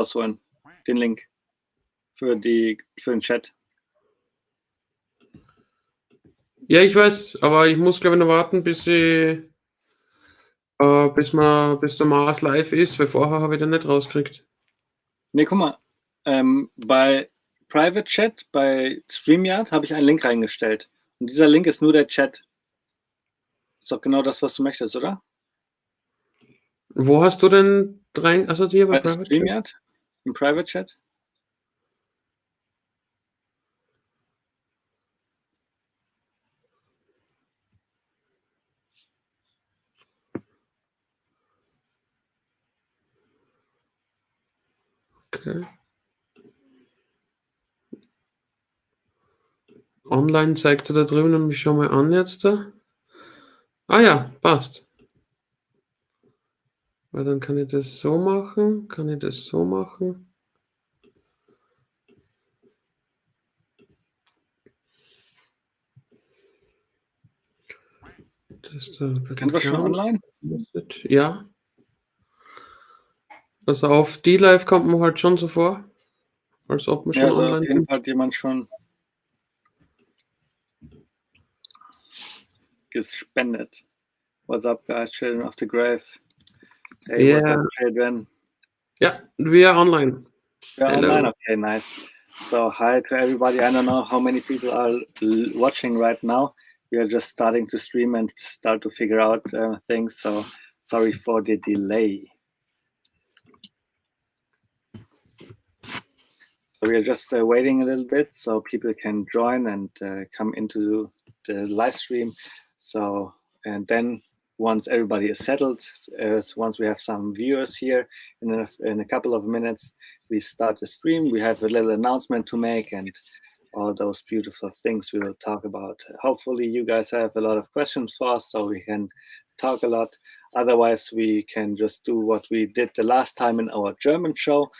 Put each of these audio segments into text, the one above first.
rausholen, den Link für den Chat. Ja, ich weiß, aber ich muss, glaube ich, noch warten, bis der Mars live ist, weil vorher habe ich den nicht rausgekriegt. Nee, guck mal, bei Private Chat, bei StreamYard habe ich einen Link reingestellt. Und dieser Link ist nur der Chat. Ist doch genau das, was du möchtest, oder? Wo hast du denn rein? Also hier bei Private StreamYard? Chat? Im Private Chat? Okay. Online zeigt er da drüben und mich schon mal an jetzt da. Ah ja, passt. Weil dann kann ich das so machen, Das ist da ein bisschen Sind wir schon online? Ja. Also auf die Live kommt man halt schon so vor, als ob man schon also online auf jeden Fall hat jemand schon gespendet. What's up, guys? Children of the Grave. Hey, what's up, children? Yeah, we are online. We're Hello. online? Okay, nice. So hi to everybody. I don't know how many people are watching right now. We are just starting to stream and start to figure out things. So sorry for the delay. So we are just waiting a little bit so people can join and come into the live stream. So, and then once everybody is settled, once we have some viewers here in a couple of minutes, we start the stream. We have a little announcement to make and all those beautiful things we will talk about. Hopefully you guys have a lot of questions for us so we can talk a lot. Otherwise, we can just do what we did the last time in our German show.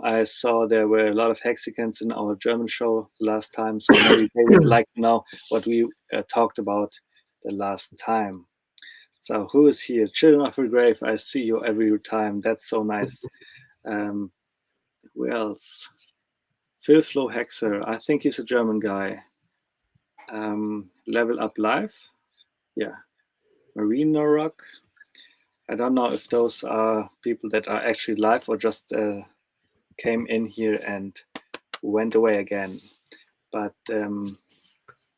I saw there were a lot of Hexicans in our German show the last time, so maybe they would like to know what we talked about the last time. So who is here? Children of the Grave, I see you every time. That's so nice. Who else? Phil Flo Hexer, I think he's a German guy. Level Up Live, yeah. Marino Rock. I don't know if those are people that are actually live or just came in here and went away again. But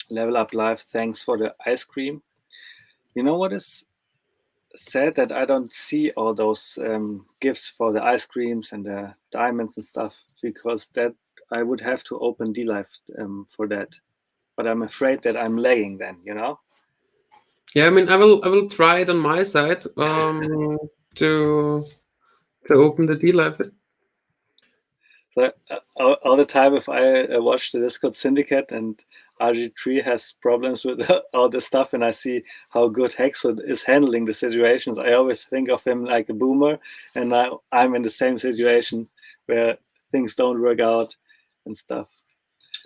Level Up Live, thanks for the ice cream. You know what is sad? That I don't see all those gifts for the ice creams and the diamonds and stuff, because that I would have to open D-Live for that. But I'm afraid that I'm lagging then, you know? Yeah, I mean, I will try it on my side to open the D-Live. So all the time, if I watch the Discord Syndicate and RG3 has problems with all the stuff, and I see how good Hex is handling the situations, I always think of him like a boomer, and now I'm in the same situation where things don't work out and stuff.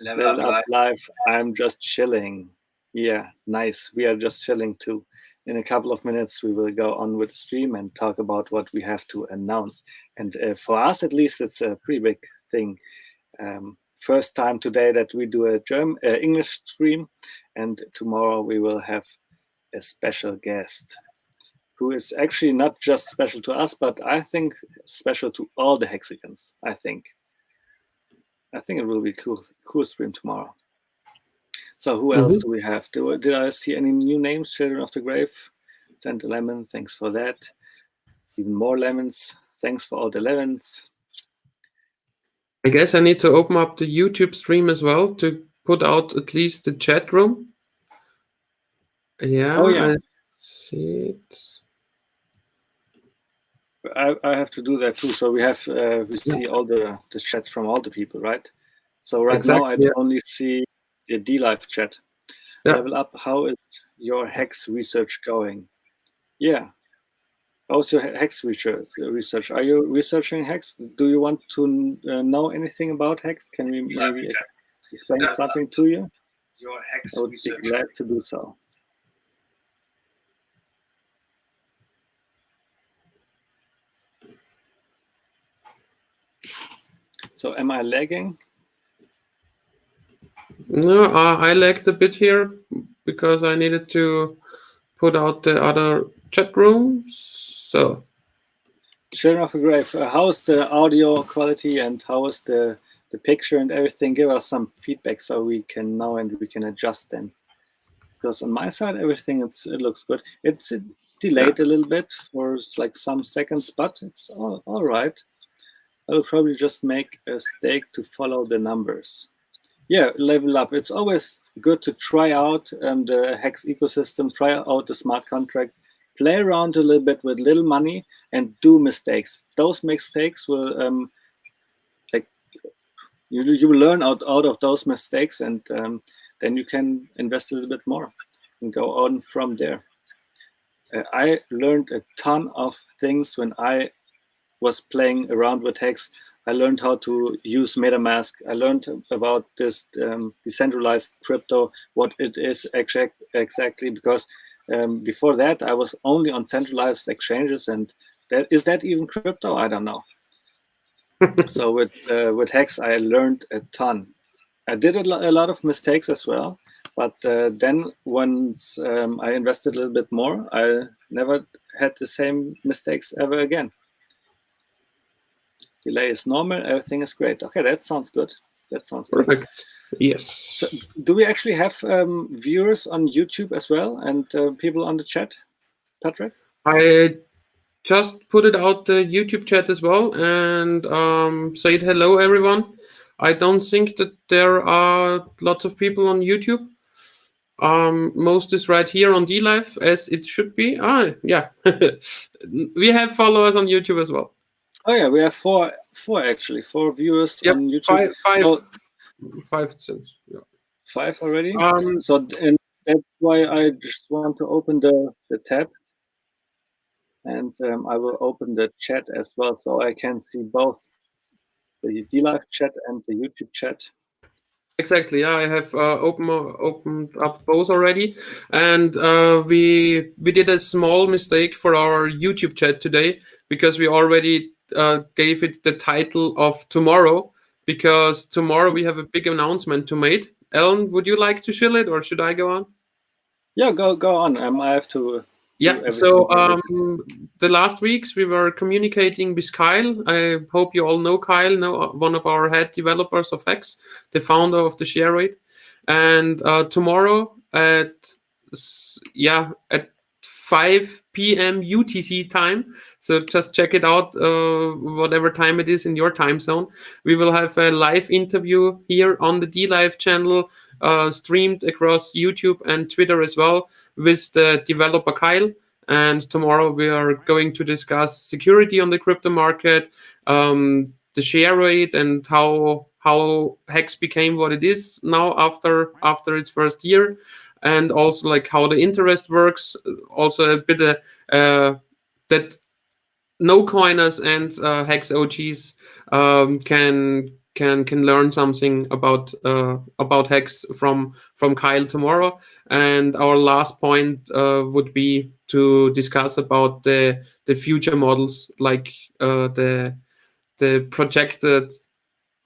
Level Up Live, I'm just chilling. Yeah, nice. We are just chilling too. In a couple of minutes, we will go on with the stream and talk about what we have to announce. And for us, at least, it's a pretty big thing. First time today that we do a English stream, and tomorrow we will have a special guest who is actually not just special to us, but I think special to all the Hexicans. I think it will be cool stream tomorrow. So who else do we have? Did I see any new names? Children of the Grave, sent a lemon. Thanks for that. Even more lemons. Thanks for all the lemons. I guess I need to open up the YouTube stream as well to put out at least the chat room. Yeah, I see it. I have to do that too. So we have we see all the chats from all the people, right? So right now I only see the D-Live chat. Level Up, how is your Hex research going? Yeah. How's your Hex research? Are you researching Hex? Do you want to know anything about Hex? Can we maybe explain something to you? Your Hex I would be glad to do so. So am I lagging? No, I lagged a bit here because I needed to put out the other chat room. So, Children of a Grave, how is the audio quality and how is the picture and everything? Give us some feedback so we can know and we can adjust then. Because on my side, everything it looks good. It's delayed a little bit for like some seconds, but it's all right. I'll probably just make a stake to follow the numbers. Yeah, level up. It's always good to try out the Hex ecosystem, try out the smart contract, play around a little bit with little money and do mistakes. Those mistakes will like you will learn out of those mistakes, and then you can invest a little bit more and go on from there. I learned a ton of things when I was playing around with Hex. I learned how to use MetaMask. I learned about this decentralized crypto, what it is exactly, because before that I was only on centralized exchanges, and is that even crypto? I don't know. So with Hex, I learned a ton. I did a lot of mistakes as well, but then once I invested a little bit more, I never had the same mistakes ever again. Delay is normal, everything is great. Okay, that sounds good. That sounds good. perfect. Yes. So do we actually have viewers on YouTube as well and people on the chat, Patrick? I just put it out the YouTube chat as well and said hello, everyone. I don't think that there are lots of people on YouTube. Most is right here on DLive as it should be. Yeah. We have followers on YouTube as well. Oh yeah, we have four viewers on YouTube. Five since. Yeah. 5 already. So and that's why I just want to open the tab, and I will open the chat as well, so I can see both the DLive chat and the YouTube chat. Exactly. Yeah, I have opened up both already, and we did a small mistake for our YouTube chat today because we already gave it the title of tomorrow, because tomorrow we have a big announcement to make. Ellen, would you like to shill it, or should I go on? Yeah, go on. I have to. Yeah. So the last weeks we were communicating with Kyle. I hope you all know Kyle, one of our head developers of Hex, the founder of the share rate. And tomorrow at 5 p.m. UTC time. So just check it out, whatever time it is in your time zone. We will have a live interview here on the DLive channel, streamed across YouTube and Twitter as well, with the developer Kyle. And tomorrow we are going to discuss security on the crypto market, the share rate, and how Hex became what it is now after its first year, and also like how the interest works. Also a bit that no coiners and Hex OGs can learn something about Hex from Kyle tomorrow. And our last point would be to discuss about the future models, like the projected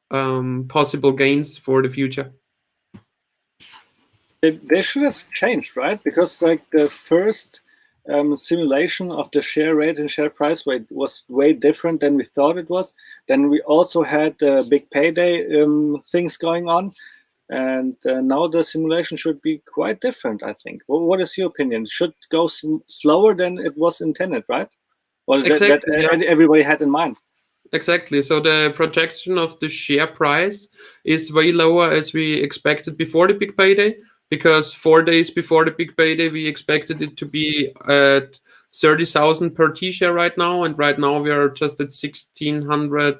possible gains for the future. They should have changed, right? Because like the first simulation of the share rate and share price rate was way different than we thought it was. Then we also had the big payday things going on, and now the simulation should be quite different, I think. Well, what is your opinion? Should go slower than it was intended, right? Or Exactly, that everybody had in mind? Exactly. So the projection of the share price is way lower as we expected before the big payday, because 4 days before the big payday, we expected it to be at 30,000 per T-share right now. And right now we are just at 1,600,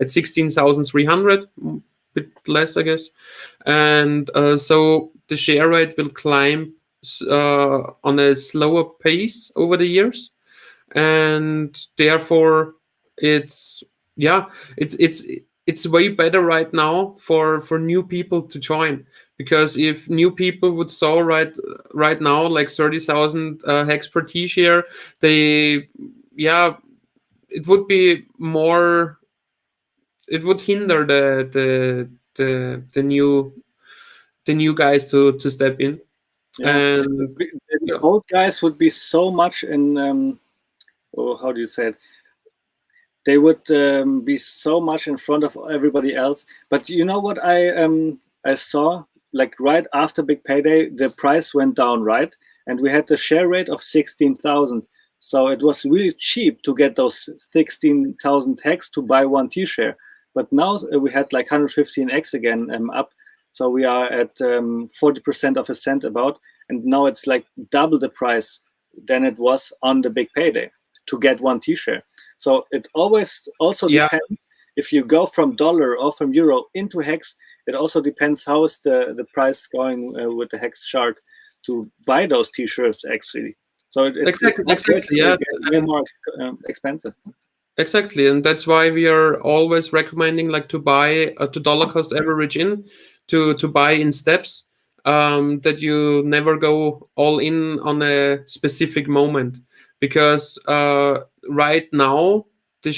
at 16,300, a bit less, I guess. And so the share rate will climb on a slower pace over the years. And therefore it's way better right now for new people to join, because if new people would saw right now like 30,000 hex per T-share, it would be more would hinder the new guys to step in. Yeah, And the yeah, old guys would be so much in oh, how do you say it? They would be so much in front of everybody else. But you know what I saw, like right after big payday, the price went down, right? And we had the share rate of 16,000. So it was really cheap to get those 16,000 hex to buy one T-share. But now we had like 115x again up. So we are at 40% of a cent about. And now it's like double the price than it was on the big payday to get one T-share. So it always also yeah, depends if you go from dollar or from euro into hex. It also depends how is the price going with the hex chart to buy those T-shirts actually. So it's not exactly, yeah. getting way more expensive. Exactly, and that's why we are always recommending like to buy to dollar cost average in, to buy in steps, that you never go all in on a specific moment, because right now the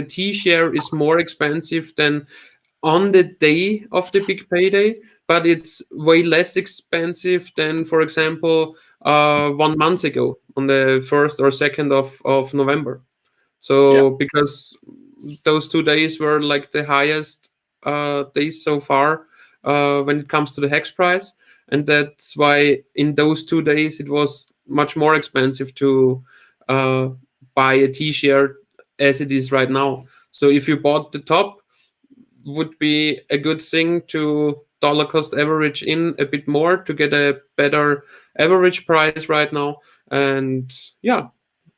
T share is more expensive than on the day of the big payday, but it's way less expensive than, for example, 1 month ago on the 1st or 2nd of November. Yeah. So because those 2 days were like the highest days so far when it comes to the hex price, and that's why in those 2 days it was much more expensive to uh, buy a T-share as it is right now. So if you bought the top, would be a good thing to dollar cost average in a bit more to get a better average price right now, and yeah,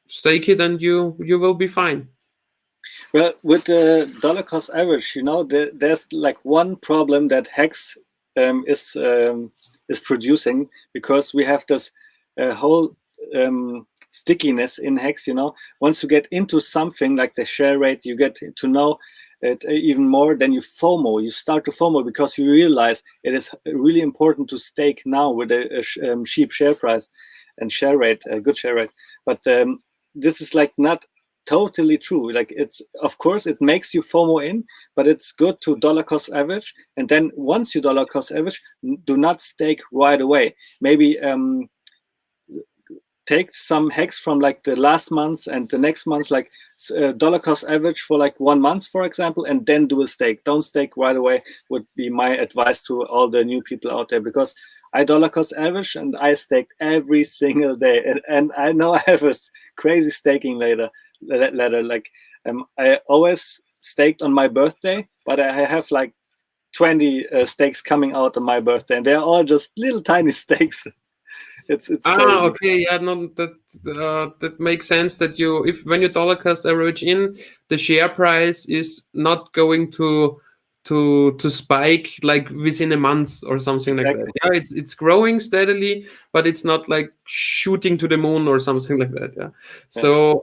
stake it and you will be fine. Well, with the dollar cost average, there's like one problem that Hex is producing, because we have this whole stickiness in Hex. Once you get into something like the share rate, you get to know it even more. Then you FOMO. You start to FOMO because you realize it is really important to stake now with a cheap share price and share rate, a good share rate. But this is like not totally true. Like, it's, of course, it makes you FOMO in, but it's good to dollar cost average. And then once you dollar cost average, do not stake right away. Maybe take some hex from like the last month and the next month, like dollar cost average for like 1 month, for example, and then do a stake. Don't stake right away would be my advice to all the new people out there, because I dollar cost average and I stake every single day, and I know I have a crazy staking ladder. Like I always staked on my birthday, but I have like 20 stakes coming out on my birthday, and they're all just little tiny stakes. It's crazy. Okay, yeah, no, that makes sense. That you, if when you dollar cost average in, the share price is not going to spike like within a month or something like that. Exactly. Yeah, it's growing steadily, but it's not like shooting to the moon or something like that. Yeah, Yeah. so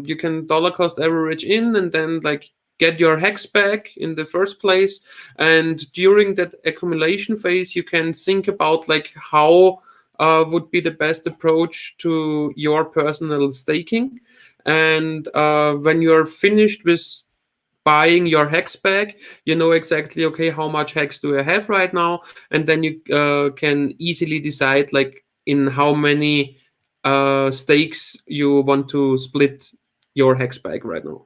you can dollar cost average in and then like get your hex back in the first place, and during that accumulation phase, you can think about like how would be the best approach to your personal staking. And when you're finished with buying your hex bag, you know exactly, okay, how much hex do I have right now, and then you can easily decide like in how many stakes you want to split your hex bag right now.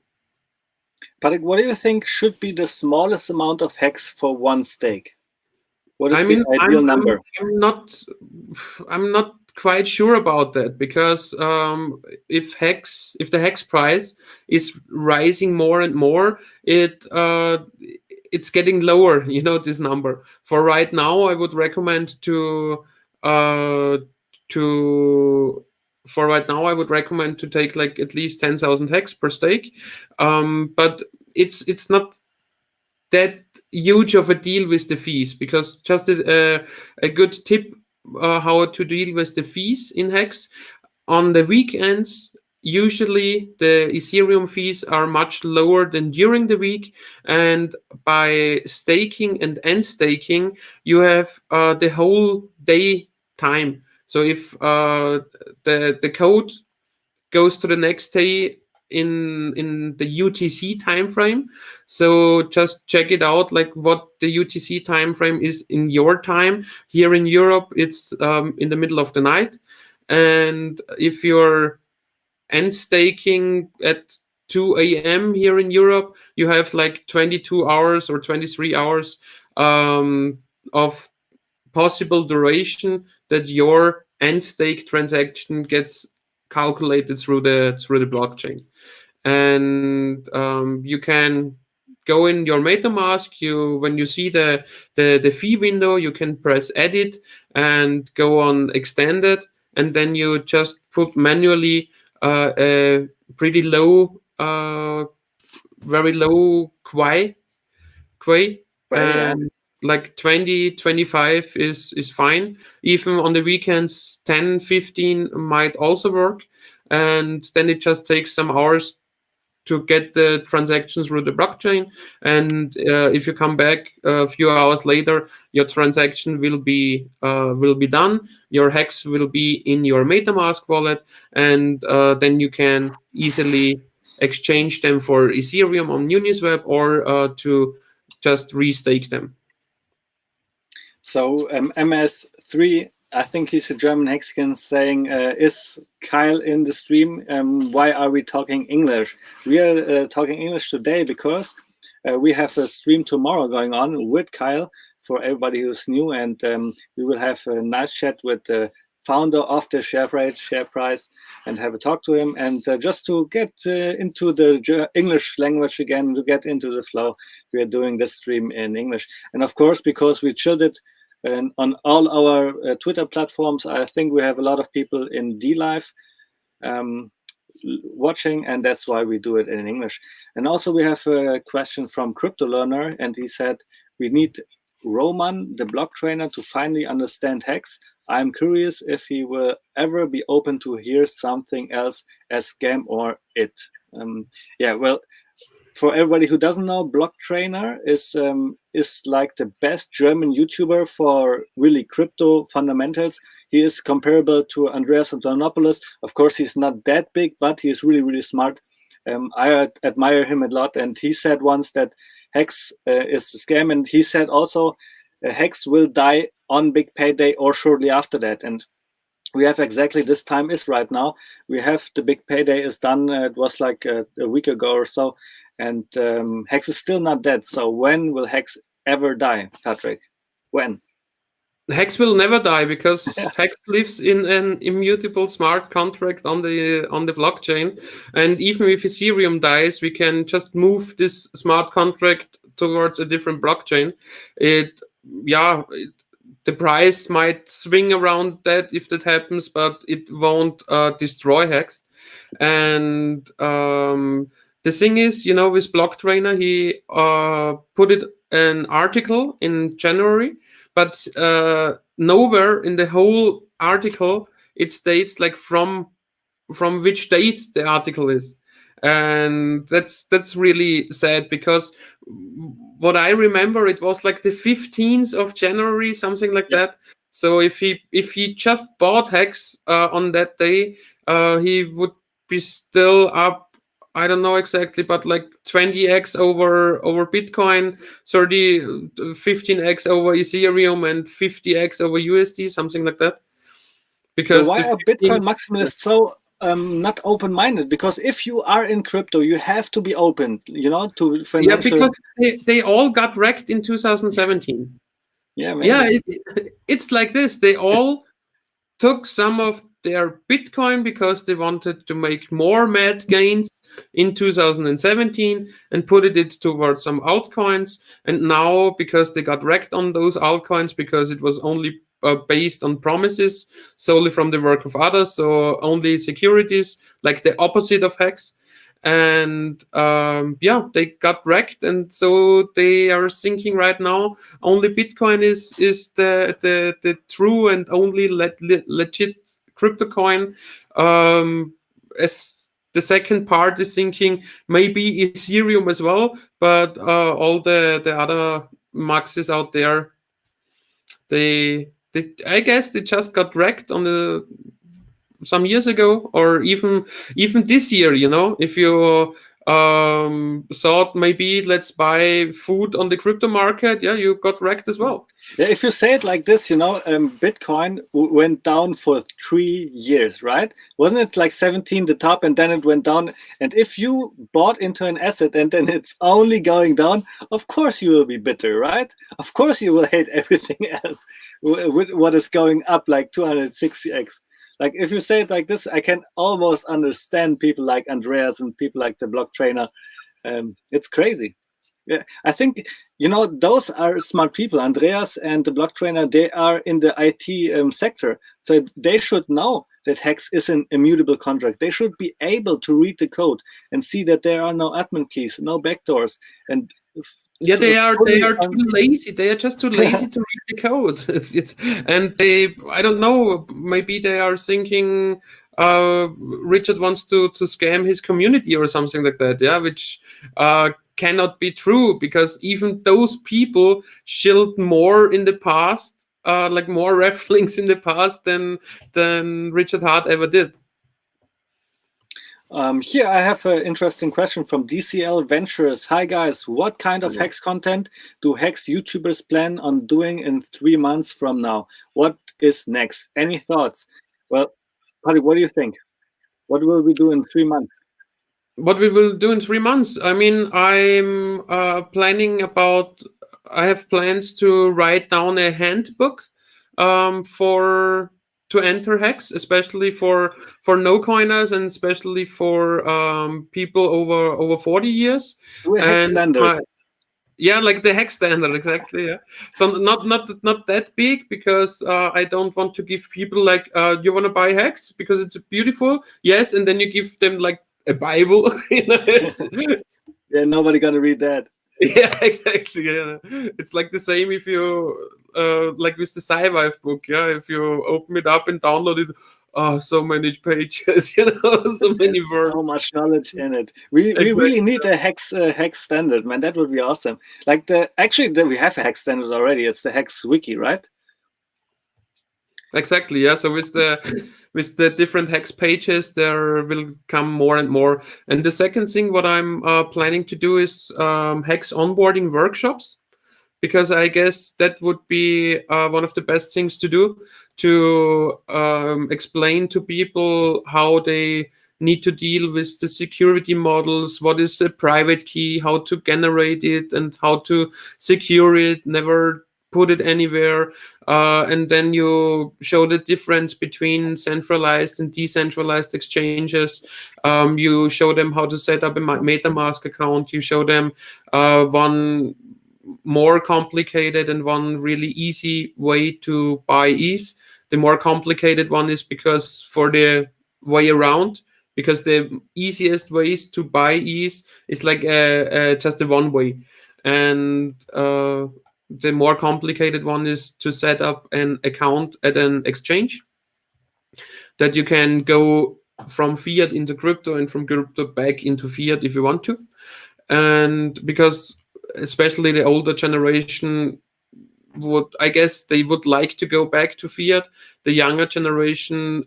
But what do you think should be the smallest amount of hex for one stake? What I is the mean, ideal number? I'm not quite sure about that, because if the hex price is rising more and more, it's getting lower. You know, this number for right now. I would recommend uh, to for right now I would recommend to take like at least 10,000 hex per stake, but it's not that huge of a deal with the fees, because just a good tip how to deal with the fees in Hex on the weekends. Usually the Ethereum fees are much lower than during the week, and by staking and end staking you have the whole day time. So if the code goes to the next day in the UTC time frame. So just check it out, like what the UTC time frame is in your time. Here in Europe, it's in the middle of the night, and if you're end staking at 2 a.m. here in Europe, you have like 22 hours or 23 hours of possible duration that your end stake transaction gets calculated through the blockchain. And you can go in your MetaMask. When you see the fee window, you can press edit and go on extended, and then you just put manually a pretty low, very low quay, Right, yeah. and like 20 25 is fine. Even on the weekends, 10 15 might also work, and then it just takes some hours to get the transactions through the blockchain. And if you come back a few hours later, your transaction will be done. Your hex will be in your MetaMask wallet, and then you can easily exchange them for Ethereum on Uniswap, or to just restake them. So MS3, I think he's a German Hexican, saying, is Kyle in the stream? Why are we talking English? We are talking English today because we have a stream tomorrow going on with Kyle for everybody who's new, and we will have a nice chat with the founder of the share price and have a talk to him. And just to get into the English language again, to get into the flow, we are doing this stream in English. And of course, because we chilled it on all our Twitter platforms, I think we have a lot of people in DLive watching, and that's why we do it in English. And also we have a question from Crypto Learner, and he said, we need Roman, the block trainer, to finally understand Hex. I'm curious if he will ever be open to hear something else as scam or it. Yeah, well, for everybody who doesn't know, Block Trainer is like the best German YouTuber for really crypto fundamentals. He is comparable to Andreas Antonopoulos. Of course, he's not that big, but he's really, really smart. I admire him a lot. And he said once that Hex is a scam. And he said also Hex will die on big payday or shortly after that. And we have exactly this time is right now. We have the big payday is done. It was like a week ago or so. And Hex is still not dead. So when will Hex ever die, Patrick? When? Hex will never die, because Hex lives in an immutable smart contract on the blockchain. And even if Ethereum dies, we can just move this smart contract towards a different blockchain. The price might swing around that if that happens, but it won't destroy Hex. And the thing is, with Block Trainer, he put it an article in January, but nowhere in the whole article it states like from which date the article is. And that's really sad, because what I remember, it was like the 15th of January, something like that. So if he just bought Hex on that day, he would be still up, I don't know exactly, but like 20x over Bitcoin, 15x over Ethereum, and 50x over USD, something like that. Because so why are Bitcoin maximalists so not open-minded? Because if you are in crypto, you have to be open, to financial. Yeah, because they all got wrecked in 2017. Yeah, maybe. Yeah, it's like this. They all took some of their Bitcoin because they wanted to make more mad gains in 2017 and put it towards some altcoins. And now, because they got wrecked on those altcoins, because it was only based on promises solely from the work of others, so only securities, like the opposite of Hex. And they got wrecked, and so they are thinking right now only Bitcoin is the true and only legit crypto coin. As the second part is thinking maybe Ethereum as well, but all the other maxes out there, I guess they just got wrecked on the some years ago, or even this year. If you thought maybe let's buy food on the crypto market, yeah, you got wrecked as well. Yeah, if you say it like this, Bitcoin went down for 3 years, right? Wasn't it like 17 the top, and then it went down? And if you bought into an asset and then it's only going down, of course you will be bitter, right? Of course you will hate everything else with what is going up like 260x. Like if you say it like this, I can almost understand people like Andreas and people like the block trainer. It's crazy. Yeah, I think those are smart people. Andreas and the block trainer, they are in the IT sector, so they should know that Hex is an immutable contract. They should be able to read the code and see that there are no admin keys, no backdoors, and yeah, they are too lazy. They are just too lazy to read the code. And I don't know, maybe they are thinking Richard wants to scam his community or something like that. Yeah, which cannot be true, because even those people shilled more in the past, like more ref links in the past than Richard Hart ever did. Here I have an interesting question from DCL Ventures. Hi guys, what kind of Hex content do Hex YouTubers plan on doing in 3 months from now? What is next? Any thoughts? Well, Paddy, what do you think? What will we do in 3 months? What we will do in 3 months? I mean, I'm planning about. I have plans to write down a handbook to enter Hex, especially for no coiners, and especially for people over 40 years. Do a Hex standard. Yeah, like the Hex standard, exactly. Yeah, so not that big, because I don't want to give people like, you want to buy Hex because it's beautiful, yes, and then you give them like a Bible. Yeah, nobody gonna read that. Yeah, exactly. Yeah, it's like the same if you like with the Sci-Fi book. Yeah, if you open it up and download it, so many pages, so many words, so much knowledge in it. We really need a Hex standard, man. That would be awesome. Like we have a Hex standard already. It's the Hex wiki, right? Exactly. Yeah. So with the different Hex pages, there will come more and more. And the second thing, what I'm planning to do is Hex onboarding workshops, because I guess that would be one of the best things to do, to explain to people how they need to deal with the security models, what is a private key, how to generate it, and how to secure it, never put it anywhere. And then you show the difference between centralized and decentralized exchanges. You show them how to set up a MetaMask account. You show them one more complicated and one really easy way to buy ETH. The more complicated one is because for the way around, because the easiest ways to buy ETH is like just a one way, and the more complicated one is to set up an account at an exchange that you can go from fiat into crypto and from crypto back into fiat if you want to. And because especially the older generation I guess they would like to go back to fiat. The younger generation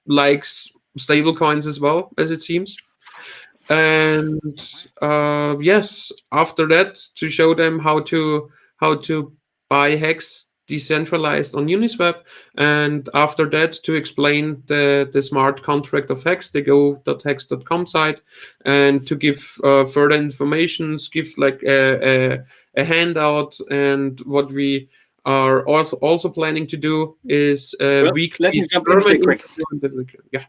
likes stable coins as well, as it seems. And yes, after that, to show them how to buy Hex decentralized on Uniswap, and after that to explain the smart contract of Hex, the go.hex.com site, and to give further informations, give like a handout. And what we are also planning to do is weekly. Let me jump in really quick. Yeah.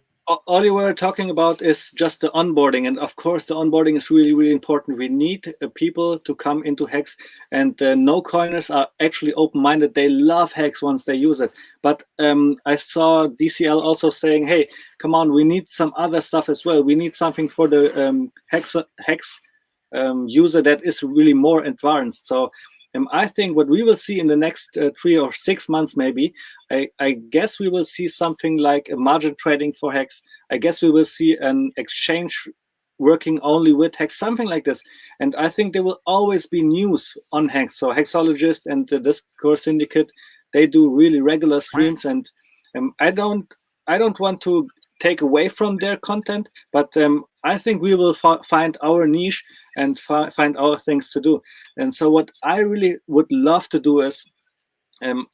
All you were talking about is just the onboarding, and of course the onboarding is really, really important. We need people to come into Hex, and no coiners are actually open-minded. They love Hex once they use it. But I saw DCL also saying, hey, come on, we need some other stuff as well. We need something for the Hex user that is really more advanced. So I think what we will see in the next 3 or 6 months, maybe, I guess we will see something like a margin trading for Hex. I guess we will see an exchange working only with Hex, something like this. And I think there will always be news on Hex. So Hexologist and the Discourse Syndicate, they do really regular streams. And I don't I don't want to take away from their content, but I think we will find our niche and find our things to do. And so what I really would love to do is,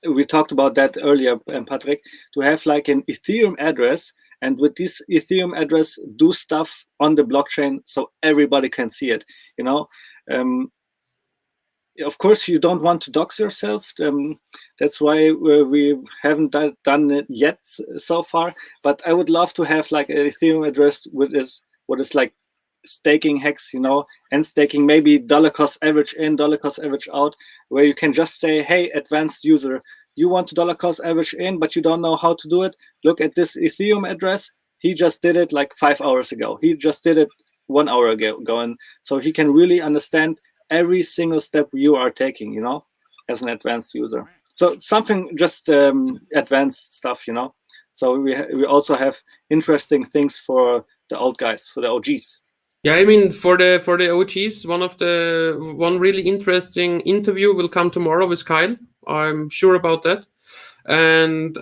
we talked about that earlier, Patrick, to have like an Ethereum address, and with this Ethereum address, do stuff on the blockchain so everybody can see it. You know, of course, you don't want to dox yourself. That's why we haven't done it yet so far. But I would love to have like an Ethereum address with what is like staking hex, you know, and staking maybe dollar cost average in, dollar cost average out, where you can just say, hey, advanced user, you want to dollar cost average in, but you don't know how to do it. Look at this Ethereum address. He just did it like 5 hours ago. He just did it 1 hour ago. And so he can really understand every single step you are taking, you know, as an advanced user. So something just advanced stuff, you know. So we also have interesting things for the old guys, for the OGs. Yeah, I mean, for the OGs, one really interesting interview will come tomorrow with Kyle. I'm sure about that. And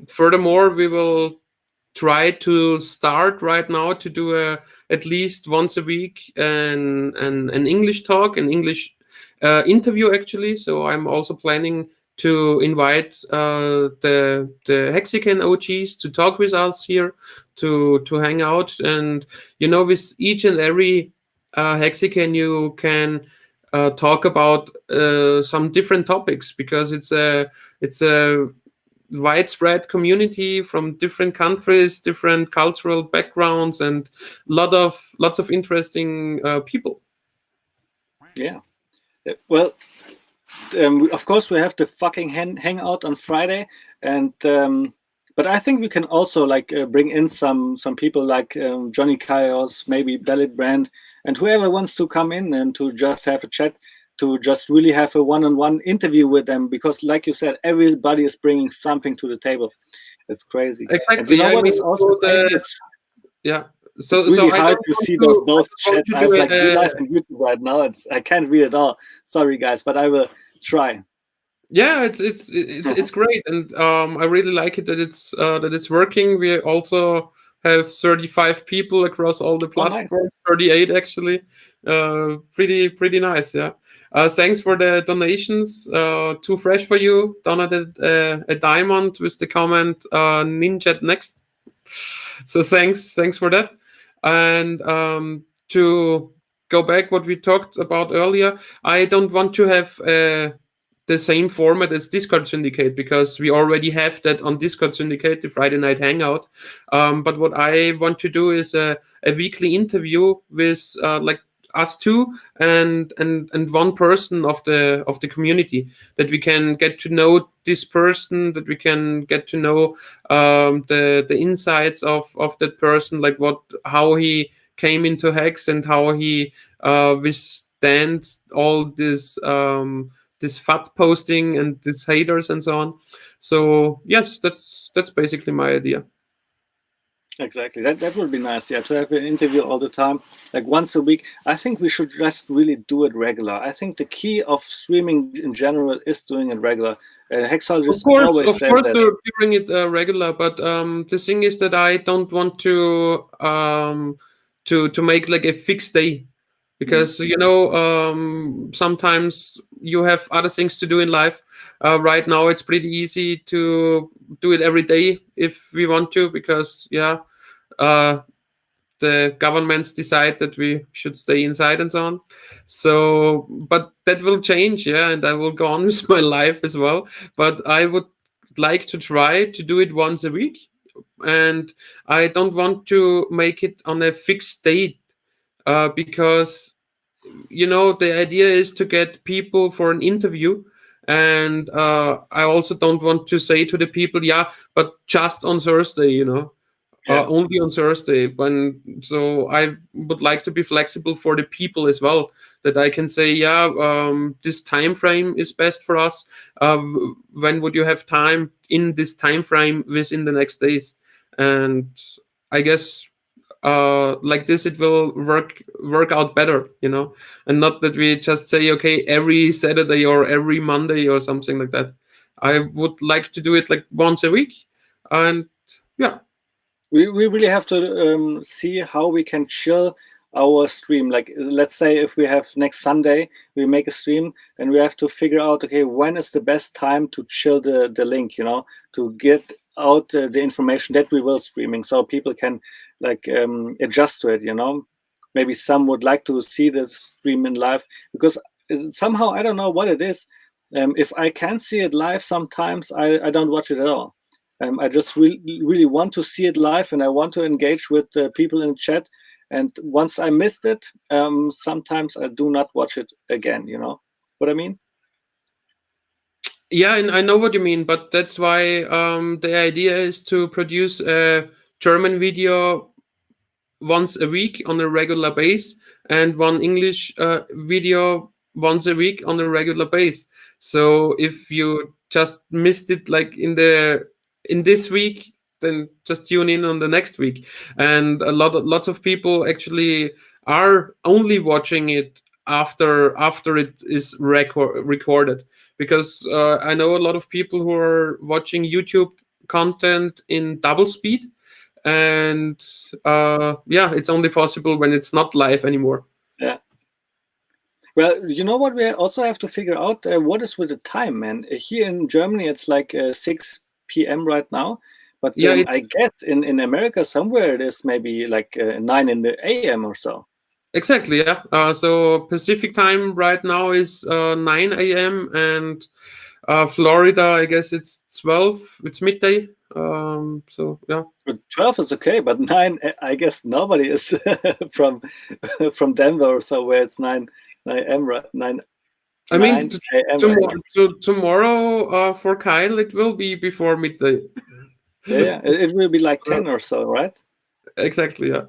furthermore, we will try to start right now to do at least once a week an English talk, an English interview actually. So I'm also planning to invite the Hexican OGs to talk with us here, to hang out, and you know, with each and every Hexican you can talk about some different topics, because it's a widespread community from different countries, different cultural backgrounds, and lots of interesting people. Yeah. Well, of course we have the fucking hangout on Friday, and but I think we can also like bring in some people like Johnny Chaos, maybe Ballad Brand, and whoever wants to come in and to just have a chat, to just really have a one-on-one interview with them, because like you said, everybody is bringing something to the table. It's crazy. Exactly. And you know what is also it's really so hard to see those both chats. I have like live and YouTube right now. I can't read it all. Sorry guys, but I will try. Yeah, it's great, and I really like it that it's working. We also have 35 people across all the platforms, nice. 38 actually. Pretty nice, yeah. Thanks for the donations. Too fresh for you. Donated a diamond with the comment Ninja next. So thanks for that. And to go back what we talked about earlier, I don't want to have the same format as Discord Syndicate, because we already have that on Discord Syndicate, the Friday night hangout. But what I want to do is a weekly interview with like us two and one person of the community, that we can get to know this person, that we can get to know the insights of that person, like how he came into Hex and how he withstands all this fat posting and these haters and so on. So yes, that's basically my idea. Exactly. That would be nice, yeah, to have an interview all the time, like once a week. I think we should just really do it regular. I think the key of streaming in general is doing it regular. Hexologist always says that. Of course, doing it regular, but the thing is that I don't want to make like a fixed day, because you know, sometimes you have other things to do in life. Right now it's pretty easy to do it every day if we want to, because the governments decide that we should stay inside and so on. So, but that will change, yeah, and I will go on with my life as well. But I would like to try to do it once a week, and I don't want to make it on a fixed date, because you know, the idea is to get people for an interview, and I also don't want to say to the people, yeah, but just on Thursday, you know. Only on Thursday. So I would like to be flexible for the people as well, that I can say, yeah, this time frame is best for us. When would you have time in this time frame within the next days? And I guess like this it will work out better, you know, and not that we just say, okay, every Saturday or every Monday or something like that. I would like to do it like once a week, And yeah, we really have to see how we can chill our stream. Like, let's say if we have next Sunday, we make a stream, then we have to figure out, okay, when is the best time to chill the link, to get out the information that we will streaming, so people can like adjust to it. Maybe some would like to see the stream in live, because somehow, I don't know what it is. If I can see it live, sometimes I don't watch it at all. I just really want to see it live, and I want to engage with the people in the chat. And once I missed it, sometimes I do not watch it again. You know what I mean? yeah, and I know what you mean, but that's why the idea is to produce a German video once a week on a regular base, and one English video once a week on a regular base. So if you just missed it like in this week, then just tune in on the next week. And lots of people actually are only watching it after it is recorded, because I know a lot of people who are watching YouTube content in double speed, and yeah, it's only possible when it's not live anymore. Yeah. Well, you know what? We also have to figure out what is with the time, man. Here in Germany, it's like 6 p.m. right now. But Yeah, I guess in America, somewhere it is maybe like 9 in the a.m. or so. exactly, yeah. So Pacific time right now is 9 a.m. and Florida, I guess it's 12. It's midday. So yeah. But 12 is okay, but 9, I guess nobody is from from Denver or so, where it's 9 a.m. right 9 I mean, 9 a.m. right now. tomorrow for Kyle, it will be before midday. Yeah, it will be like So, 10 or so, right? exactly, yeah.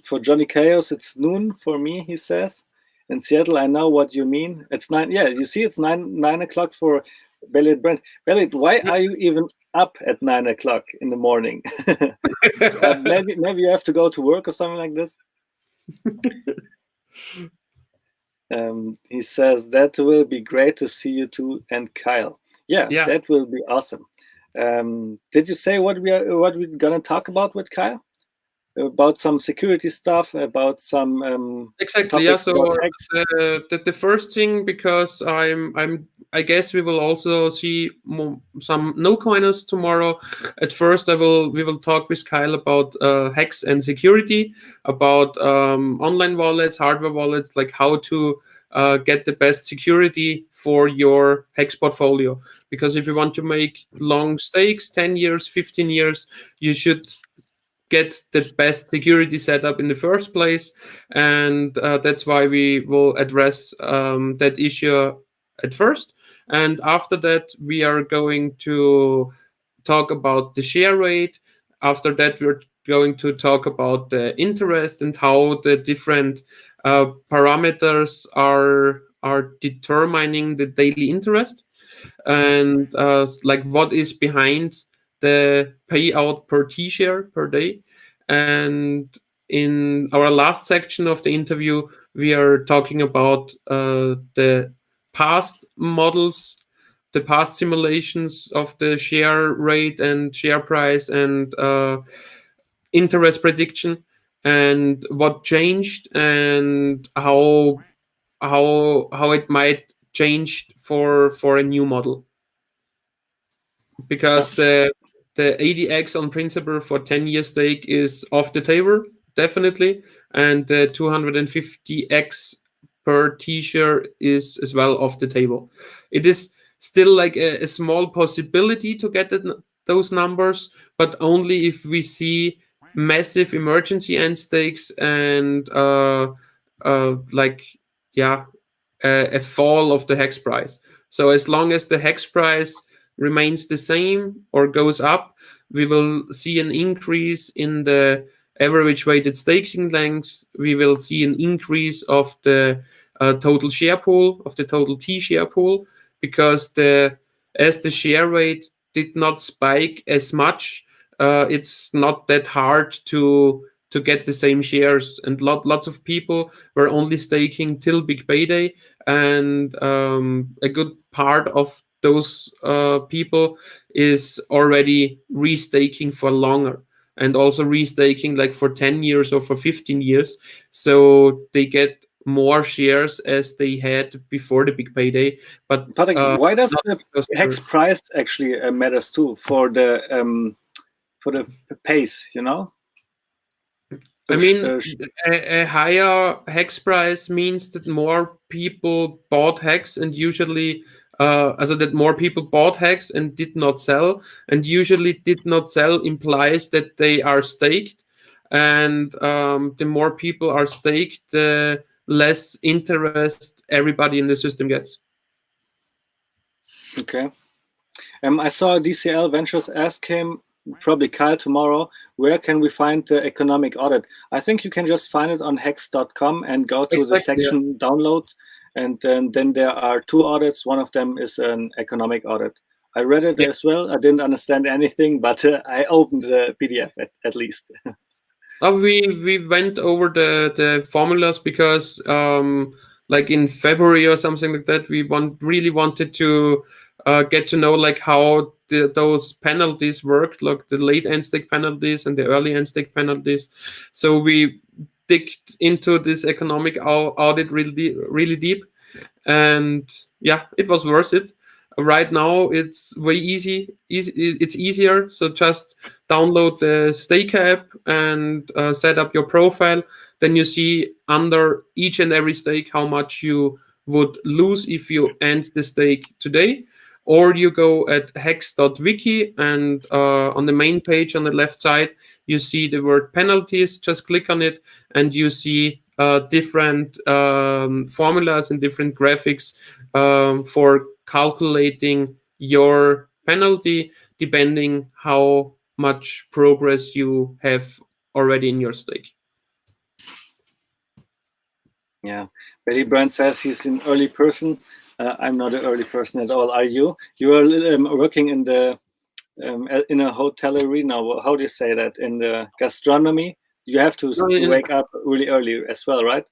For Johnny Chaos, it's noon for me, he says. In Seattle, I know what you mean. It's 9. Yeah, you see, it's 9 o'clock for Bellied Brent. Bellied, why are you even up at 9 o'clock in the morning? Maybe you have to go to work or something like this. He says that will be great to see you too and Kyle. Yeah, Yeah. that will be awesome. Did you say what we're gonna talk about with Kyle? About some security stuff, about some Exactly, yeah. topics So about HEX? the first thing, because I guess we will also see some no coiners tomorrow. At first, we will talk with Kyle about HEX and security, about online wallets, hardware wallets, like how to get the best security for your HEX portfolio. Because if you want to make long stakes, 10 years, 15 years, you should get the best security setup in the first place, and that's why we will address that issue at first. And after that, we are going to talk about the share rate. After that, we're going to talk about the interest and how the different parameters are determining the daily interest, and like what is behind the payout per T share per day. And in our last section of the interview, we are talking about the past models, the past simulations of the share rate and share price and interest prediction, and what changed, and how it might change for a new model, because the 80x on principle for 10-year stake is off the table, definitely, and the 250x per t-shirt is as well off the table. It is still like a small possibility to get those numbers, but only if we see massive emergency end stakes and like, yeah, a fall of the hex price. So as long as the hex price remains the same or goes up, we will see an increase in the average weighted staking lengths. We will see an increase of the total share pool, of the total T share pool, because as the share rate did not spike as much, it's not that hard to get the same shares, and lots of people were only staking till big payday, and a good part of those people is already restaking for longer, and also restaking like for 10 years or for 15 years. So they get more shares as they had before the big payday. But why does not the because hex price actually matters too for the pace, you know? I mean, a higher hex price means that more people bought hex, and usually, also that more people bought hex and did not sell, and usually did not sell implies that they are staked, and the more people are staked, the less interest everybody in the system gets. Okay. I saw DCL Ventures ask him, probably Kyle tomorrow, where can we find the economic audit? I think you can just find it on hex.com and go to the section download. And then there are 2 audits. One of them is an economic audit. I read it as well. I didn't understand anything, but I opened the PDF at least. We went over the formulas because like in February or something like that, we really wanted to get to know like how those penalties worked, like the late end stake penalties and the early end stake penalties. So we digged into this economic audit really deep, and yeah, it was worth it. Right now it's way it's easier, so just download the stake app and set up your profile. Then you see under each and every stake how much you would lose if you end the stake today. Or you go at hex.wiki, and on the main page on the left side you see the word penalties. Just click on it and you see different formulas and different graphics for calculating your penalty depending how much progress you have already in your stake. Yeah, Betty Brand says he's an early person. I'm not an early person at all. Are you? You are working in the in a hotellerie now. How do you say that? In the gastronomy, you have to wake up really early as well, right?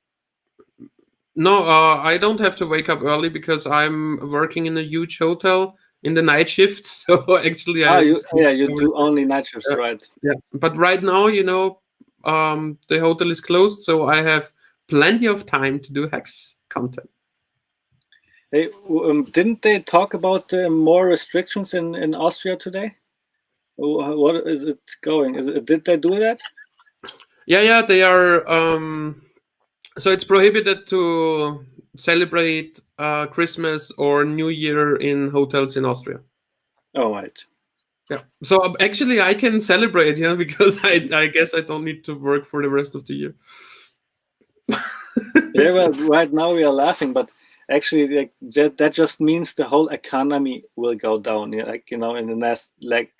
No, I don't have to wake up early because I'm working in a huge hotel in the night shift. So actually, you do only night shifts, right? Yeah, but right now, the hotel is closed, so I have plenty of time to do hex content. Hey, didn't they talk about more restrictions in Austria today? What is it going? Did they do that? Yeah, they are. So it's prohibited to celebrate Christmas or New Year in hotels in Austria. Oh, right. Yeah. So actually, I can celebrate, because I guess I don't need to work for the rest of the year. Yeah, well, right now we are laughing, but actually, that just means the whole economy will go down. In the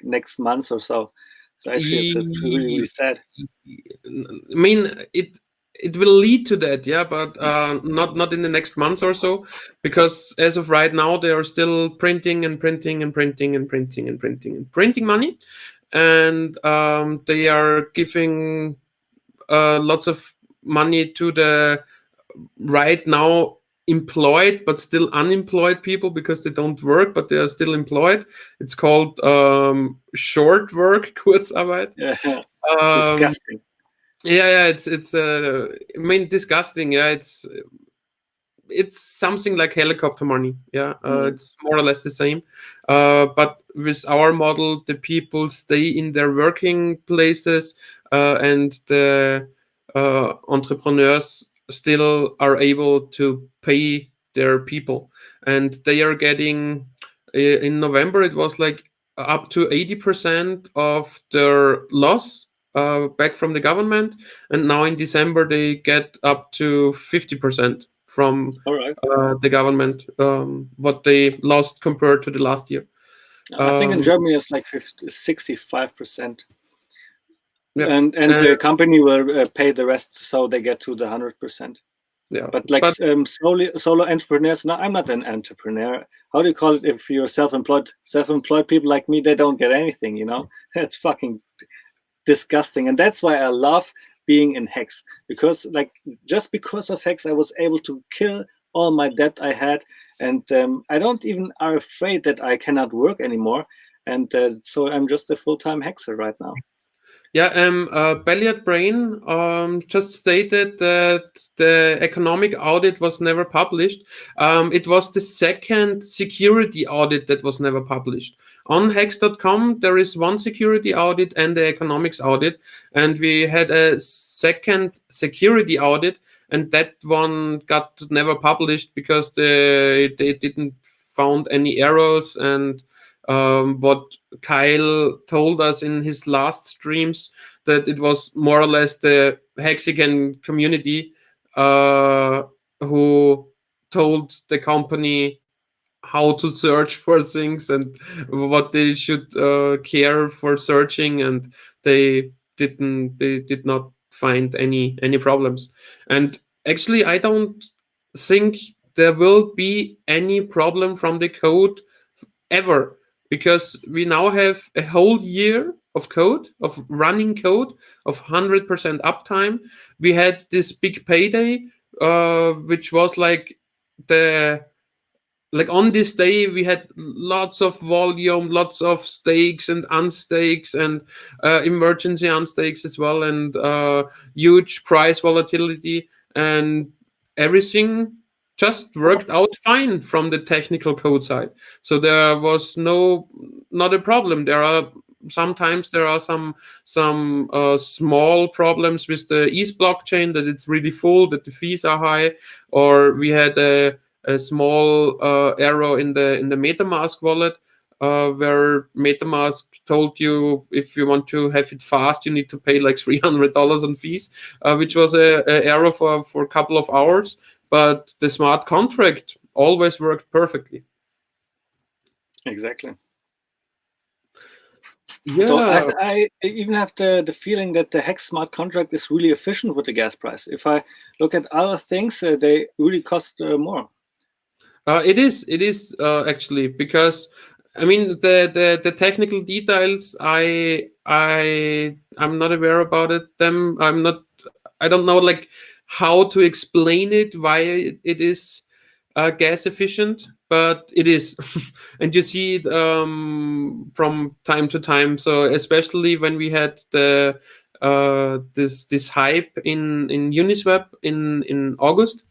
next month or so. So actually, it's really, really sad. I mean, it will lead to that, yeah, but not in the next month or so, because as of right now they are still printing and printing and printing and printing and printing and printing money, and they are giving lots of money to the right now employed but still unemployed people because they don't work but they are still employed. It's called short work, Kurzarbeit. Yeah, disgusting. Yeah, it's I mean, disgusting. Yeah, it's something like helicopter money. Yeah, it's more or less the same. But with our model, the people stay in their working places, and the entrepreneurs still are able to pay their people, and they are getting in November it was like up to 80% of their loss back from the government, and now in December they get up to 50% from the government, what they lost compared to the last year. I think in Germany it's like 65%. Yeah. And the company will pay the rest, so they get to the 100%. Yeah, but solo entrepreneurs. No, I'm not an entrepreneur. How do you call it if you're self-employed? Self-employed people like me, they don't get anything. It's fucking disgusting, and that's why I love being in Hex, because just because of Hex, I was able to kill all my debt I had, and I don't even are afraid that I cannot work anymore, and so I'm just a full-time hexer right now. Yeah, Belliard Brain just stated that the economic audit was never published. It was the second security audit that was never published. On hex.com, there is one security audit and the economics audit, and we had a second security audit, and that one got never published because they didn't found any errors. And what Kyle told us in his last streams, that it was more or less the Hexican community who told the company how to search for things and what they should care for searching, and they did not find any problems. And actually, I don't think there will be any problem from the code ever, because we now have a whole year of code, of running code, of 100% uptime. We had this big payday, which was the like on this day we had lots of volume, lots of stakes and unstakes, and emergency unstakes as well, and huge price volatility, and everything just worked out fine from the technical code side. So there was not a problem. Sometimes there are some small problems with the East blockchain, that it's really full, that the fees are high, or we had a small error in the MetaMask wallet, where MetaMask told you if you want to have it fast, you need to pay like $300 on fees, which was a error for a couple of hours. But the smart contract always worked perfectly. Exactly. Yeah. So I even have the feeling that the Hex smart contract is really efficient with the gas price. If I look at other things, they really cost more. It is actually, because I mean the technical details I'm not aware about it. I don't know like how to explain it, why it is gas efficient, but it is. And you see it from time to time. So especially when we had this hype in Uniswap in August,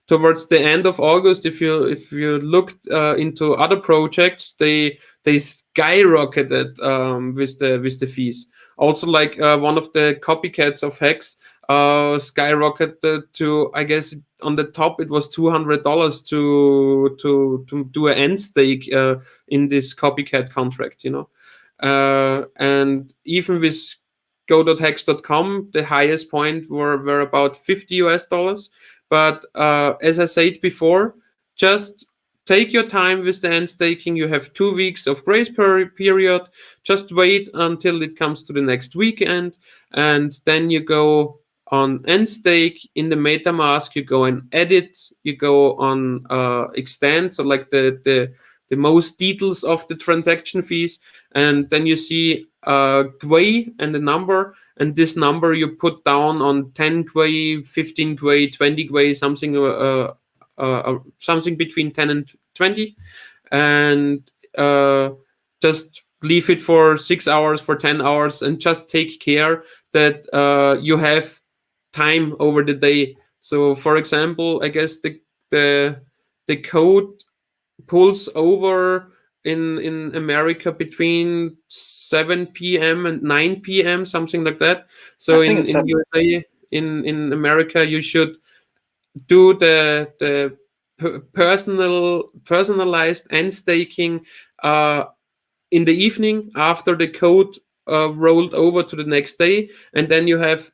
towards the end of August, if you looked into other projects, they skyrocketed with the fees. Also, like one of the copycats of Hex skyrocketed to, I guess on the top it was $200 to do an end stake in this copycat contract, and even with go.hex.com, the highest point were about $50. But as I said before, just take your time with the end staking. You have 2 weeks of grace period. Just wait until it comes to the next weekend, and then you go on end stake in the MetaMask. You go and edit. You go on extend. So like the most details of the transaction fees, and then you see GWei and the number, and this number you put down on 10 GWei, 15 GWei, 20 GWei, something between 10 and 20, and just leave it for 6 hours, for 10 hours, and just take care that you have time over the day. So for example, I guess the code pulls over in America between 7 p.m. and 9 p.m., something like that. So in USA, in America, you should do the personalized end staking in the evening after the code rolled over to the next day, and then you have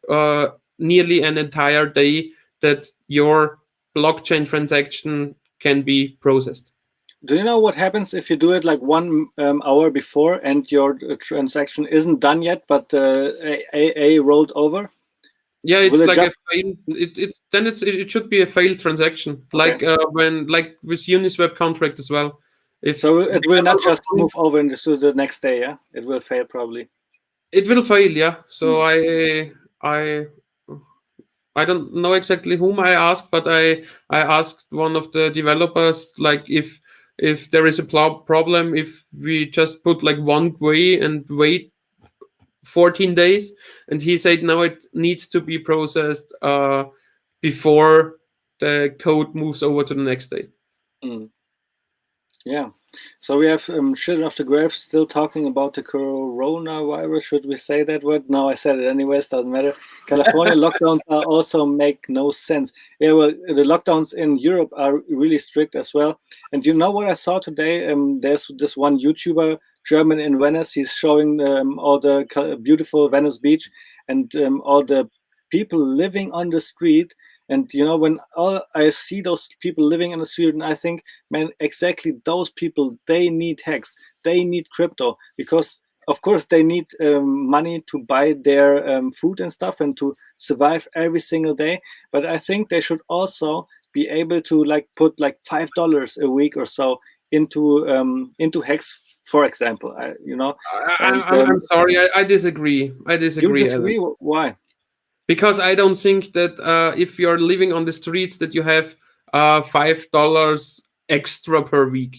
nearly an entire day that your blockchain transaction can be processed. Do you know what happens if you do it like 1 hour before and your transaction isn't done yet, but AA rolled over? Yeah, it's like a failed. It should be a failed transaction, okay. Like with Uniswap contract as well. So it will not just move over into the next day. Yeah, it will fail probably. It will fail. Yeah. So I don't know exactly whom I asked, but I asked one of the developers, like, if there is a problem, if we just put like one GUI and wait 14 days, and he said no, it needs to be processed before the code moves over to the next day. Mm. Yeah. So we have Children of the Grave still talking about the coronavirus. Should we say that word? No, I said it anyways. Doesn't matter. California lockdowns are also make no sense. Yeah, well, the lockdowns in Europe are really strict as well. And you know what I saw today? There's this one YouTuber, German in Venice. He's showing all the beautiful Venice beach and all the people living on the street. And you know, when I see those people living in the street, and I think, man, exactly those people, they need HEX, they need crypto, because of course they need money to buy their food and stuff and to survive every single day. But I think they should also be able to like put like $5 a week or so into HEX, for example. And I'm sorry, I disagree. I you disagree, Alan. disagree? Why? Because I don't think that if you're living on the streets that you have $5 extra per week.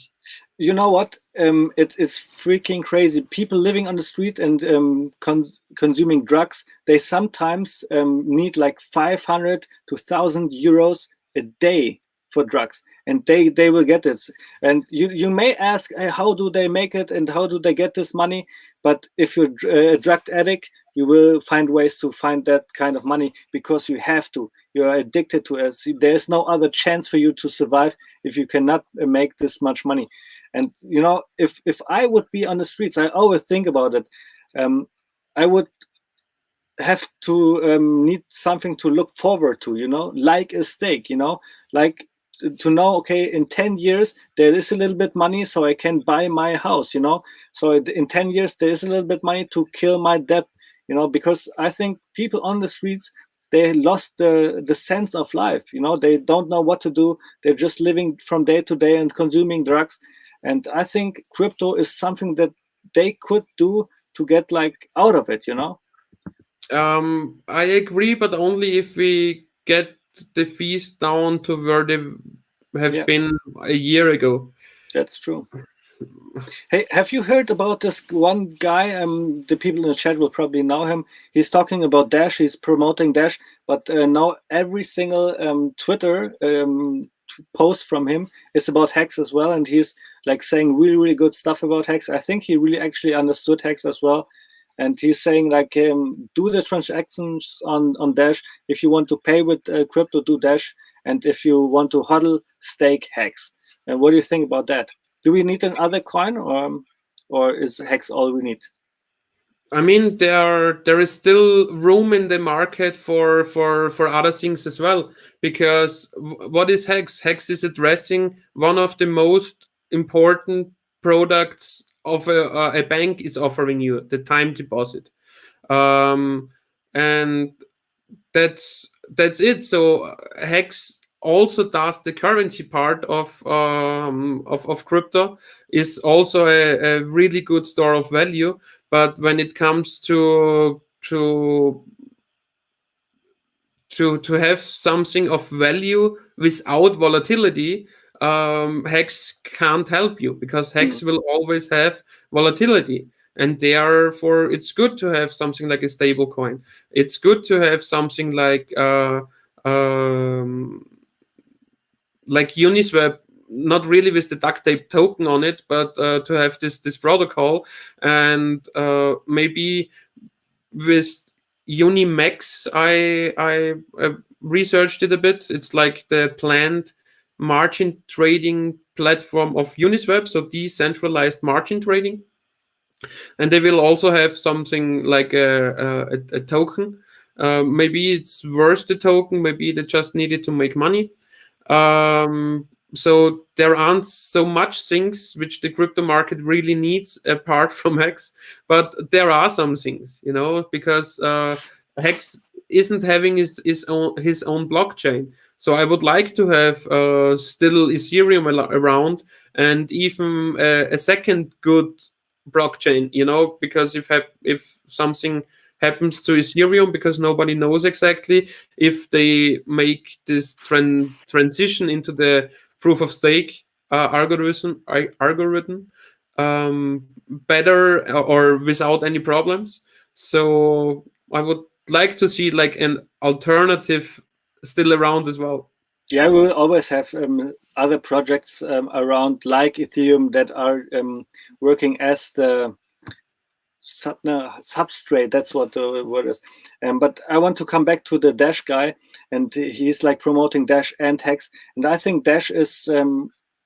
You know what? It's freaking crazy. People living on the street and consuming drugs, they sometimes need like 500 to 1,000 euros a day for drugs, and they will get it. And you may ask, how do they make it and how do they get this money? But if you're a drug addict, you will find ways to find that kind of money, because you have to. You're addicted to it. There's no other chance for you to survive if you cannot make this much money. And you know, if I would be on the streets, I always think about it. I would have to need something to look forward to, you know, like a stake, you know, like to know, okay, in 10 years there is a little bit money so I can buy my house, you know. So in 10 years there is a little bit money to kill my debt, you know, because I think people on the streets, they lost the sense of life, you know. They don't know what to do. They're just living from day to day and consuming drugs. And I think crypto is something that they could do to get like out of it, you know. I agree, but only if we get the fees down to where they have been a year ago. That's true. Hey, have you heard about this one guy? The people in the chat will probably know him. He's talking about Dash. He's promoting Dash, but now every single Twitter post from him is about HEX as well, and he's like saying really, really good stuff about HEX. I think he really actually understood HEX as well. And he's saying like, do the transactions on Dash. If you want to pay with crypto, do Dash. And if you want to hodl, stake HEX. And what do you think about that? Do we need another coin, or is HEX all we need? I mean, there is still room in the market for other things as well. Because what is HEX? HEX is addressing one of the most important products of a bank is offering you, the time deposit, and that's it. So HEX also does the currency part of crypto, is also a really good store of value. But when it comes to have something of value without volatility, HEX can't help you, because HEX will always have volatility. And therefore, it's good to have something like a stable coin. It's good to have something like Uniswap, not really with the duct tape token on it, but to have this protocol, and maybe with Unimax, I researched it a bit. It's like the planned margin trading platform of Uniswap, so decentralized margin trading. And they will also have something like a token. Maybe it's worth the token. Maybe they just need it to make money. So there aren't so much things which the crypto market really needs apart from HEX, but there are some things, you know, because HEX isn't having his own blockchain. So I would like to have still Ethereum around, and even a second good blockchain, you know, because if something happens to Ethereum, because nobody knows exactly if they make this transition into the proof of stake algorithm better or without any problems. So I would like to see like an alternative still around as well. Yeah, we will always have other projects around like Ethereum that are working as the substrate. That's what the word is. But I want to come back to the Dash guy, and he's like promoting Dash and Hex. And I think Dash is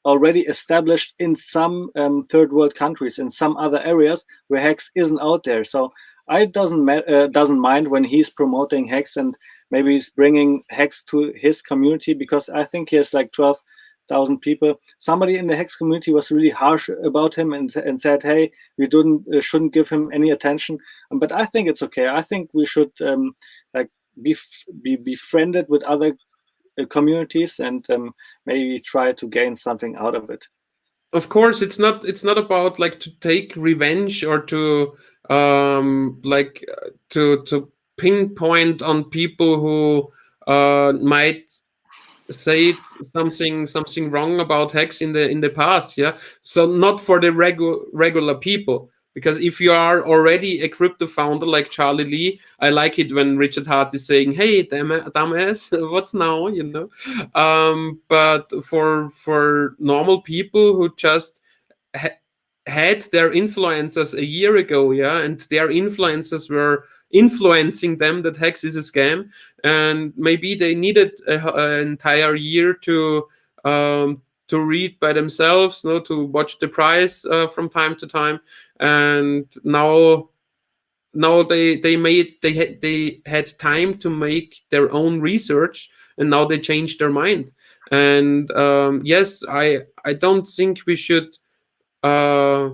already established in some third world countries, in some other areas where Hex isn't out there. So I doesn't mind when he's promoting Hex, and maybe he's bringing Hex to his community, because I think he has like 12,000 people. Somebody in the Hex community was really harsh about him and said, "Hey, we shouldn't give him any attention." But I think it's okay. I think we should like be befriended with other communities and maybe try to gain something out of it. Of course, it's not about like to take revenge or to to pinpoint on people who might say something wrong about Hex in the past. Yeah, so not for the regular people, because if you are already a crypto founder like Charlie Lee, I like it when Richard Hart is saying, "Hey, dumbass, what's now?" But for normal people who just had their influencers a year ago, yeah, and their influencers were influencing them that Hex is a scam, and maybe they needed an entire year to read by themselves, to watch the price from time to time, and now they had time to make their own research, and now they changed their mind. And yes, I don't think we should uh,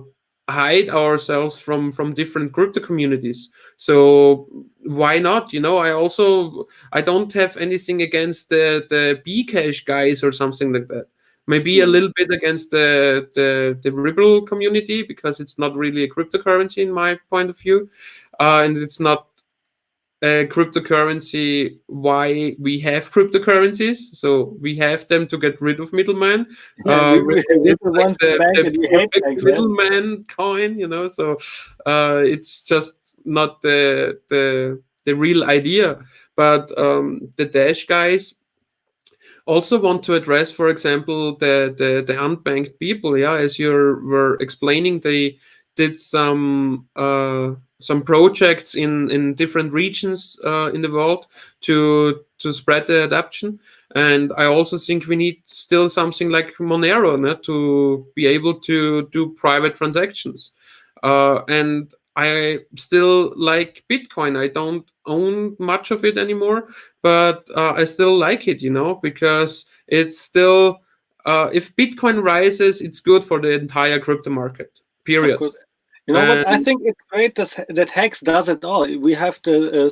hide ourselves from different crypto communities. So why not? I don't have anything against the Bcash guys or something like that. Maybe a little bit against the Ripple community, because it's not really a cryptocurrency in my point of view, and it's not cryptocurrency why we have cryptocurrencies. So we have them to get rid of middlemen. Yeah, It's the like ones bank the that we hate perfect back then. middleman coin, so it's just not the real idea. But the Dash guys also want to address, for example, the unbanked people. Yeah, as you were explaining, they did some projects in different regions in the world to spread the adoption. And I also think we need still something like Monero, to be able to do private transactions. And I still like Bitcoin. I don't own much of it anymore, but I still like it, because it's still, if Bitcoin rises, it's good for the entire crypto market, period. Of course. You know what? I think it's great that Hex does it all. We have the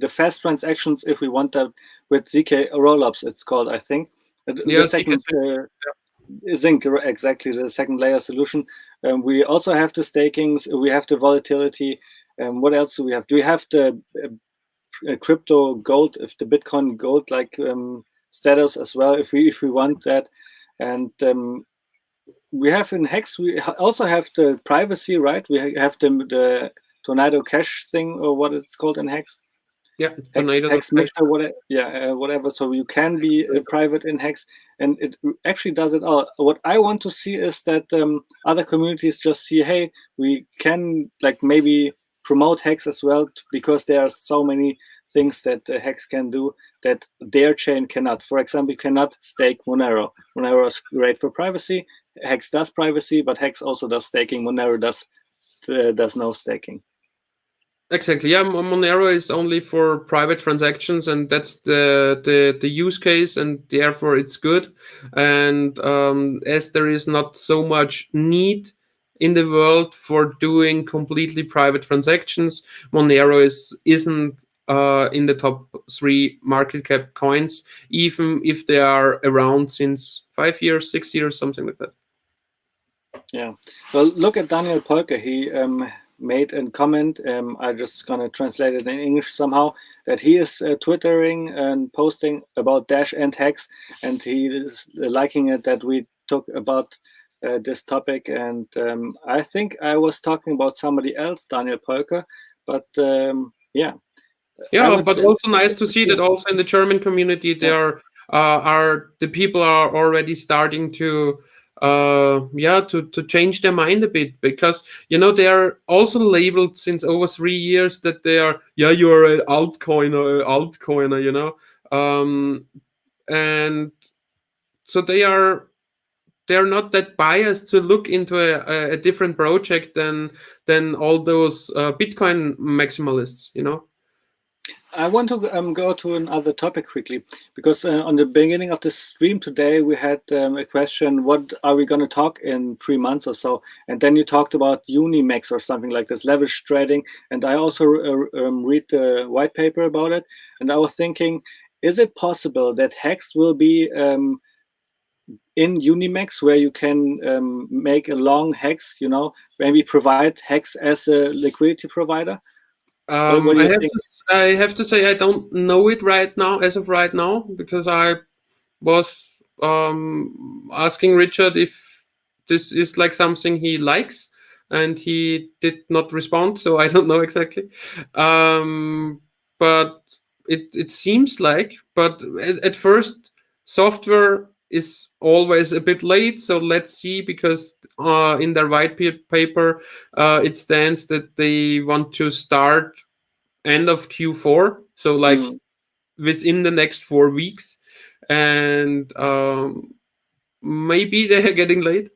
fast transactions, if we want that, with ZK rollups, it's called, I think. The second Zinc, exactly, the second layer solution. We also have the stakings, we have the volatility. What else do we have? Do we have the crypto gold, if the Bitcoin gold like status as well, if we want that? And we have in Hex, we also have the privacy, right? We have the Tornado Cash thing, or what it's called in Hex. Yeah, Tornado Hex Mixer, whatever. So you can be private in Hex, and it actually does it all. What I want to see is that other communities just see, hey, we can like maybe promote Hex as well, because there are so many things that Hex can do that their chain cannot. For example, you cannot stake Monero. Monero is great for privacy. Hex does privacy, but Hex also does staking. Monero does no staking. Exactly. Yeah, Monero is only for private transactions, and that's the use case, and therefore it's good. And as there is not so much need in the world for doing completely private transactions, Monero isn't in the top 3 market cap coins, even if they are around since 5 years, 6 years, something like that. Yeah. Well, look at Daniel Polke. He made a comment. I'm just gonna translate it in English somehow. That he is twittering and posting about Dash and Hex, and he is liking it that we talk about this topic. And I think I was talking about somebody else, Daniel Polker, but yeah. Yeah, but also nice to see that also in the German community there are the people are already starting to to change their mind a bit, because they are also labeled since over 3 years that they are you're an altcoiner, and so they're not that biased to look into a different project than all those Bitcoin maximalists. I want to go to another topic quickly, because on the beginning of the stream today, we had a question, what are we going to talk in 3 months or so? And then you talked about Unimax or something like this, leverage trading. And I also read the white paper about it. And I was thinking, is it possible that Hex will be in Unimax, where you can make a long Hex, maybe provide Hex as a liquidity provider? What do you think? I have to say I don't know it right now, as of right now, because I was asking Richard if this is like something he likes, and he did not respond, so I don't know exactly. But it seems like, but at first, software is always a bit late, so let's see, because in their white paper it stands that they want to start end of Q4, so like within the next 4 weeks, and maybe they are getting late.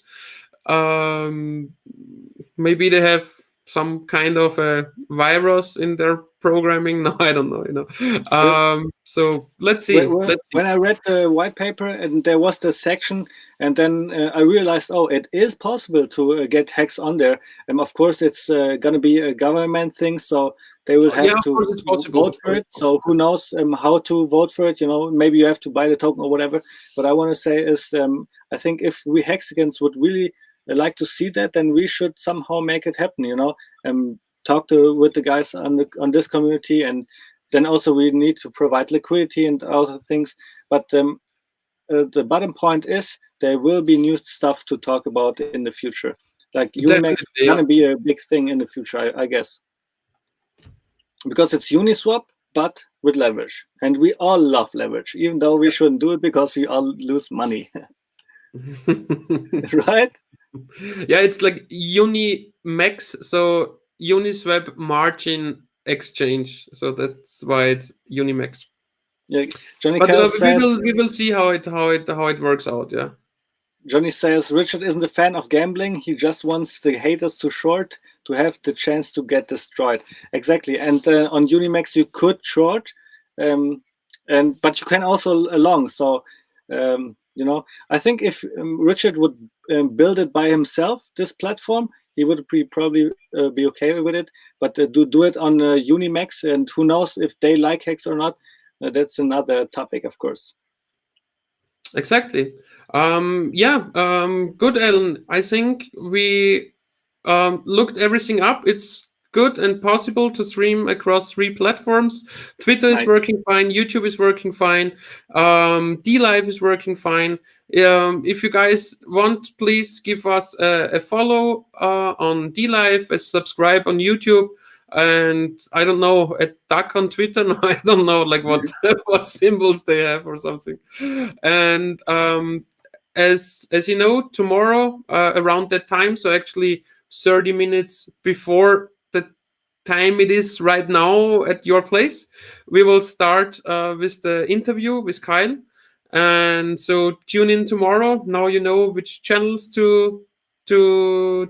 Maybe they have some kind of a virus in their programming. No, I don't know. So let's see. When I read the white paper and there was the section, and then I realized, it is possible to get Hex on there. And of course, it's going to be a government thing, so they will have to vote for it. So who knows how to vote for it? Maybe you have to buy the token or whatever. What I want to say is, I think if we Hexicans would really like to see that, then we should somehow make it happen. Talk with the guys on this community, and then also we need to provide liquidity and other things. But the bottom point is there will be new stuff to talk about in the future. Like Unimax is going to be a big thing in the future, I guess. Because it's Uniswap, but with leverage. And we all love leverage, even though we shouldn't do it because we all lose money. Right? Yeah, it's like Unimax, so Uniswap margin exchange. So that's why it's Unimax. Yeah, Johnny but we will see how it works out. Yeah. Johnny says Richard isn't a fan of gambling. He just wants the haters to short to have the chance to get destroyed. Exactly. And on Unimax you could short, but you can also long. So I think if Richard would build it by himself, this platform, he would probably be okay with it. But do it on Unimax, and who knows if they like Hex or not. That's another topic, of course. Exactly. Good, Alan. I think we looked everything up. It's good and possible to stream across 3 platforms. Twitter is working fine. YouTube is working fine. DLive is working fine. If you guys want, please give us a follow on DLive, a subscribe on YouTube, and I don't know, a duck on Twitter. No, I don't know, like what symbols they have or something. And as you know, tomorrow around that time, so actually 30 minutes before the time it is right now at your place, we will start with the interview with Kyle. And so tune in tomorrow. Now you know which channels to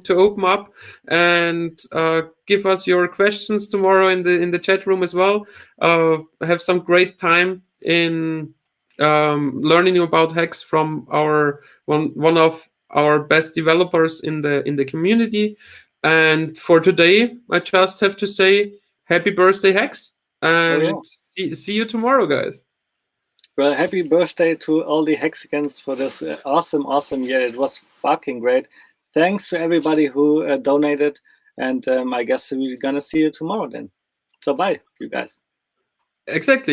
open up, and give us your questions tomorrow in the chat room as well. Have some great time in learning about Hex from our one of our best developers in the community. And for today, I just have to say happy birthday, Hex, and see you tomorrow, guys. Well, happy birthday to all the Hexicans for this awesome year. It was fucking great. Thanks to everybody who donated. And I guess we're gonna see you tomorrow then. So bye, you guys. Exactly.